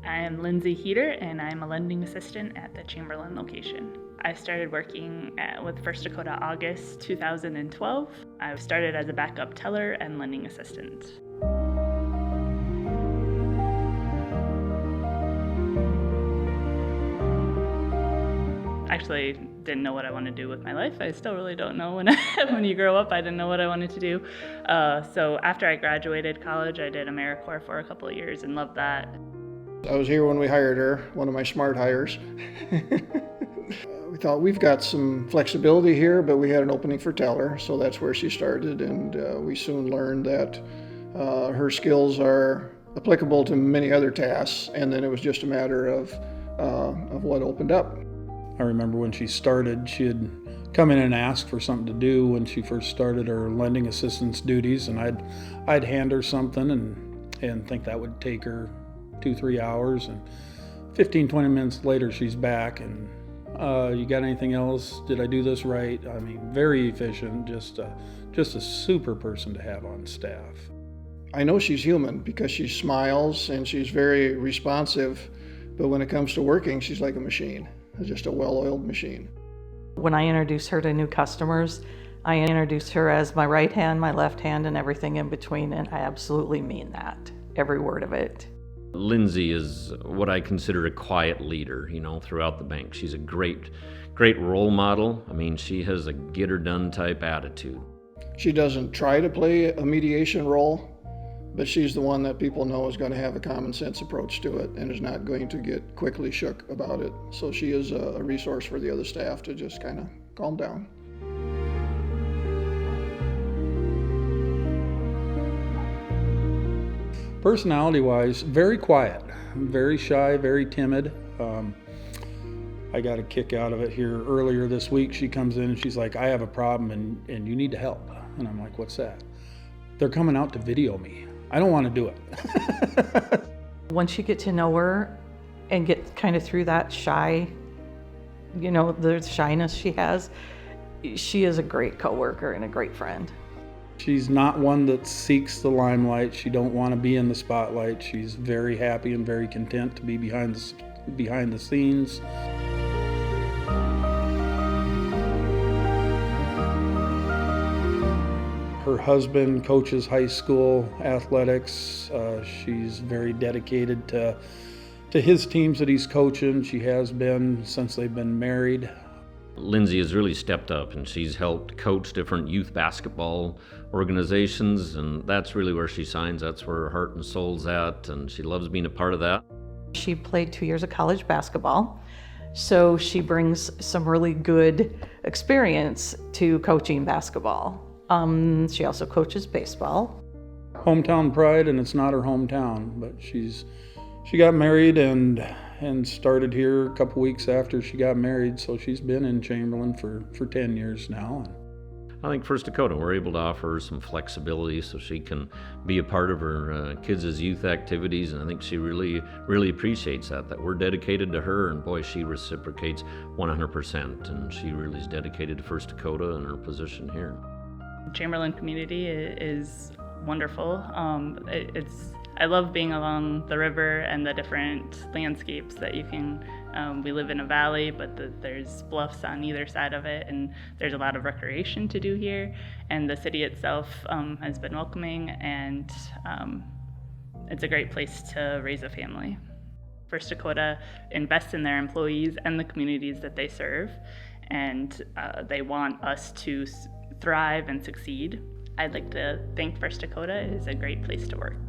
I'm Lindsey Huether, and I'm a lending assistant at the Chamberlain location. I started working with First Dakota August 2012. I started as a backup teller and lending assistant. Actually didn't know what I wanted to do with my life. I still really don't know. When you grow up, I didn't know what I wanted to do. So after I graduated college, I did AmeriCorps for a couple of years and loved that. I was here when we hired her, one of my smart hires. We thought we've got some flexibility here, but we had an opening for teller, so that's where she started, and we soon learned that her skills are applicable to many other tasks, and then it was just a matter of what opened up. I remember when she started, she had come in and asked for something to do when she first started her lending assistance duties, and I'd hand her something and think that would take her 2-3 hours, and 15-20 minutes later she's back and you got anything else? Did I do this right? I mean, very efficient, just a super person to have on staff. I know she's human because she smiles and she's very responsive, but when it comes to working, she's like a machine, just a well-oiled machine. When I introduce her to new customers, I introduce her as my right hand, my left hand, and everything in between, and I absolutely mean that, every word of it. Lindsey is what I consider a quiet leader, throughout the bank. She's a great role model. I mean, she has a get-her-done type attitude. She doesn't try to play a mediation role, but she's the one that people know is going to have a common sense approach to it and is not going to get quickly shook about it. So she is a resource for the other staff to just kind of calm down. Personality-wise, very quiet, very shy, very timid. I got a kick out of it here earlier this week. She comes in and she's like, I have a problem and you need to help. And I'm like, what's that? They're coming out to video me. I don't want to do it. Once you get to know her and get kind of through that shy, the shyness she has, she is a great coworker and a great friend. She's not one that seeks the limelight. She don't want to be in the spotlight. She's very happy and very content to be behind the scenes. Her husband coaches high school athletics. She's very dedicated to his teams that he's coaching. She has been since they've been married. Lindsey has really stepped up, and she's helped coach different youth basketball organizations, and that's really where she shines. That's where her heart and soul's at, and she loves being a part of that. She played 2 years of college basketball, so she brings some really good experience to coaching basketball. She also coaches baseball. Hometown pride, and it's not her hometown, but she got married and started here a couple weeks after she got married, so she's been in Chamberlain for 10 years now. I think First Dakota, we're able to offer her some flexibility so she can be a part of her kids' youth activities, and I think she really, really appreciates that we're dedicated to her, and boy, she reciprocates 100%, and she really is dedicated to First Dakota and her position here. Chamberlain community is wonderful. I love being along the river and the different landscapes that you can, we live in a valley, but there's bluffs on either side of it, and there's a lot of recreation to do here, and the city itself has been welcoming, and it's a great place to raise a family. First Dakota invests in their employees and the communities that they serve, and they want us to thrive and succeed. I'd like to think First Dakota is a great place to work.